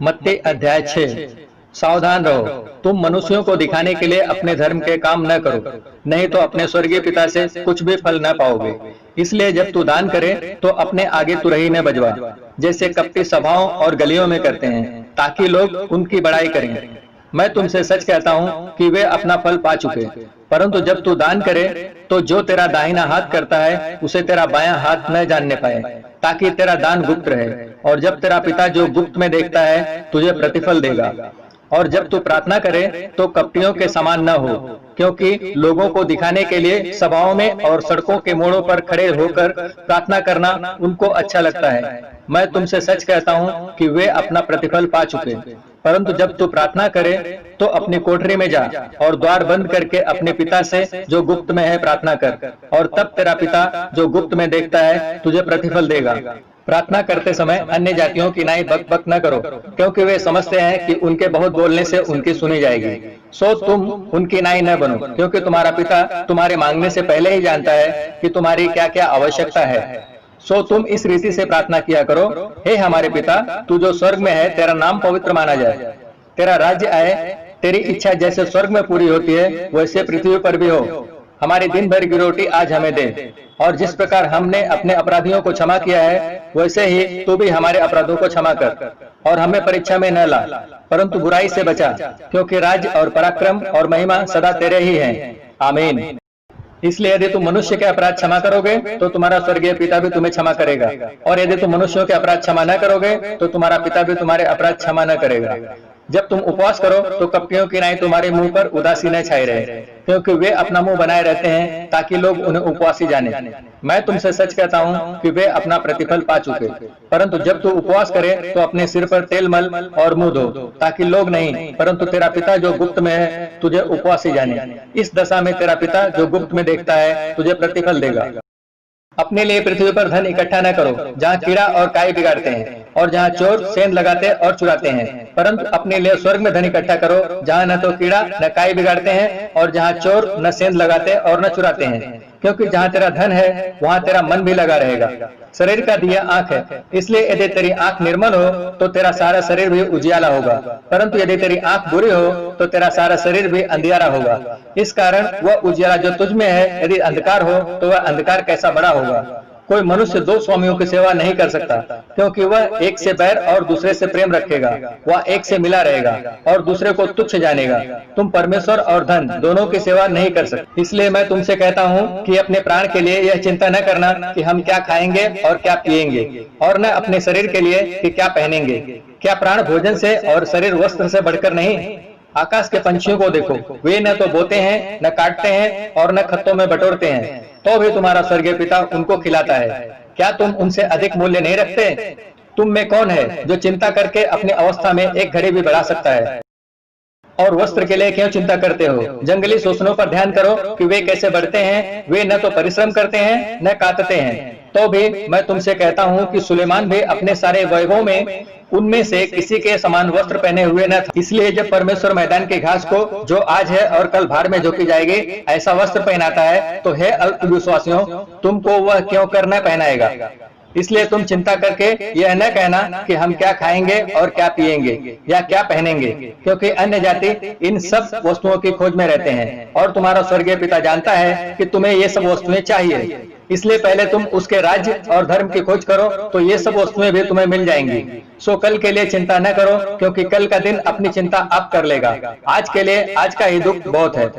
मत्ती अध्याय 6। सावधान रहो, तुम मनुष्यों को दिखाने के लिए अपने धर्म के काम न करो, नहीं तो अपने स्वर्गीय पिता से कुछ भी फल न पाओगे। इसलिए जब तू दान करे तो अपने आगे तुरही न बजवा, जैसे कपटी सभाओं और गलियों में करते हैं, ताकि लोग उनकी बड़ाई करें। मैं तुमसे सच कहता हूँ कि वे अपना फल पा चुके। परंतु जब तू दान करे तो जो तेरा दाहिना हाथ करता है उसे तेरा बायां हाथ न जानने पाए, ताकि तेरा दान गुप्त रहे, और जब तेरा पिता जो गुप्त में देखता है तुझे प्रतिफल देगा। और जब तू प्रार्थना करे तो कपटियों के समान न हो, क्योंकि लोगों को दिखाने के लिए सभाओं में और सड़कों के मोड़ों पर खड़े होकर प्रार्थना करना उनको अच्छा लगता है। मैं तुमसे सच कहता हूँ कि वे अपना प्रतिफल पा चुके। परंतु जब तू प्रार्थना करे तो अपनी कोठरी में जा और द्वार बंद करके अपने पिता से जो गुप्त में है प्रार्थना कर, और तब तेरा पिता जो गुप्त में देखता है तुझे प्रतिफल देगा। प्रार्थना करते समय अन्य जातियों की नाई बक बक न करो, क्योंकि वे समझते हैं कि उनके बहुत बोलने से उनकी सुनी जाएगी। सो तुम उनकी नाई न बनो, क्योंकि तुम्हारा पिता तुम्हारे मांगने से पहले ही जानता है कि तुम्हारी क्या क्या आवश्यकता है। सो तुम इस रीति से प्रार्थना किया करो, हे हमारे पिता, तू जो स्वर्ग में है, तेरा नाम पवित्र माना जाए, तेरा राज्य आए, तेरी इच्छा जैसे स्वर्ग में पूरी होती है वैसे पृथ्वी पर भी हो। हमारी दिन भर की रोटी आज हमें दे, और जिस प्रकार हमने अपने अपराधियों को क्षमा किया है वैसे ही तू भी हमारे अपराधों को क्षमा कर, और हमें परीक्षा में न ला, परंतु बुराई से बचा, क्योंकि राज्य और पराक्रम और महिमा सदा तेरे ही हैं। आमीन। इसलिए यदि तुम मनुष्य के अपराध क्षमा करोगे तो तुम्हारा स्वर्गीय पिता भी तुम्हें क्षमा करेगा, और यदि तुम मनुष्यों के अपराध क्षमा न करोगे तो तुम्हारा पिता भी तुम्हारे अपराध क्षमा न करेगा। जब तुम उपवास करो तो कपटियों की नाई तुम्हारे मुंह पर उदासी न छाई रहे, क्योंकि वे अपना मुंह बनाए रहते हैं ताकि लोग उन्हें उपवासी जाने। मैं तुमसे सच कहता हूँ कि वे अपना प्रतिफल पा चुके। परंतु जब तू उपवास करे तो अपने सिर पर तेल मल और मुंह धो, ताकि लोग नहीं परंतु तेरा पिता जो गुप्त में है तुझे उपवासी जाने। इस दशा में तेरा पिता जो गुप्त में देखता है तुझे प्रतिफल देगा। अपने लिए पृथ्वी पर धन इकट्ठा न करो, जहाँ कीड़ा और काई बिगाड़ते हैं और जहाँ चोर सेंध लगाते और चुराते हैं, परंतु अपने लिए स्वर्ग में धन इकट्ठा करो, जहाँ न तो कीड़ा न काई बिगाड़ते हैं और जहाँ चोर न सेंध लगाते और न चुराते हैं। क्योंकि जहाँ तेरा धन है वहाँ तेरा मन भी लगा रहेगा। शरीर का दिया आंख है, इसलिए यदि तेरी आंख निर्मल हो तो तेरा सारा शरीर भी उजियाला होगा, परंतु यदि तेरी आंख बुरी हो तो तेरा सारा शरीर भी अंधियारा होगा। इस कारण वह उजियाला जो तुझ में है यदि अंधकार हो तो वह अंधकार कैसा बड़ा होगा। कोई मनुष्य दो स्वामियों की सेवा नहीं कर सकता, क्योंकि वह एक से बैर और दूसरे से प्रेम रखेगा, वह एक से मिला रहेगा और दूसरे को तुच्छ जानेगा। तुम परमेश्वर और धन दोनों की सेवा नहीं कर सकते। इसलिए मैं तुमसे कहता हूँ कि अपने प्राण के लिए यह चिंता न करना कि हम क्या खाएंगे और क्या पिएंगे, और न अपने शरीर के लिए कि क्या पहनेंगे। क्या प्राण भोजन से और शरीर वस्त्र से बढ़कर नहीं? आकाश के पंछियों को देखो, वे न तो बोते हैं, न काटते हैं और न खत्तों में बटोरते हैं, तो भी तुम्हारा स्वर्गीय पिता उनको खिलाता है। क्या तुम उनसे अधिक मूल्य नहीं रखते? तुम में कौन है जो चिंता करके अपनी अवस्था में एक घड़ी भी बढ़ा सकता है? और वस्त्र के लिए क्यों चिंता करते हो? जंगली शोषणों पर ध्यान करो कि वे कैसे बढ़ते हैं, वे न तो परिश्रम करते हैं न काटते हैं। तो भी मैं तुमसे कहता हूँ कि सुलेमान भी अपने सारे वैभव में उनमें से किसी के समान वस्त्र पहने हुए न था। इसलिए जब परमेश्वर मैदान की घास को जो आज है और कल भार में झोंकी जाएगी ऐसा वस्त्र पहनाता है, तो हे अल्पविश्वासियों, तुमको वह क्यों कर न पहनाएगा? इसलिए तुम चिंता करके यह न कहना कि हम क्या खाएंगे और क्या पिएंगे या क्या पहनेंगे, क्योंकि अन्य जाति इन सब वस्तुओं की खोज में रहते हैं, और तुम्हारा स्वर्गीय पिता जानता है कि तुम्हें ये सब वस्तुएं चाहिए। इसलिए पहले तुम उसके राज्य और धर्म की खोज करो तो ये सब वस्तुएं भी तुम्हें मिल जाएंगी। सो कल के लिए चिंता न करो, क्योंकि कल का दिन अपनी चिंता आप कर लेगा। आज के लिए आज का ही दुख बहुत है।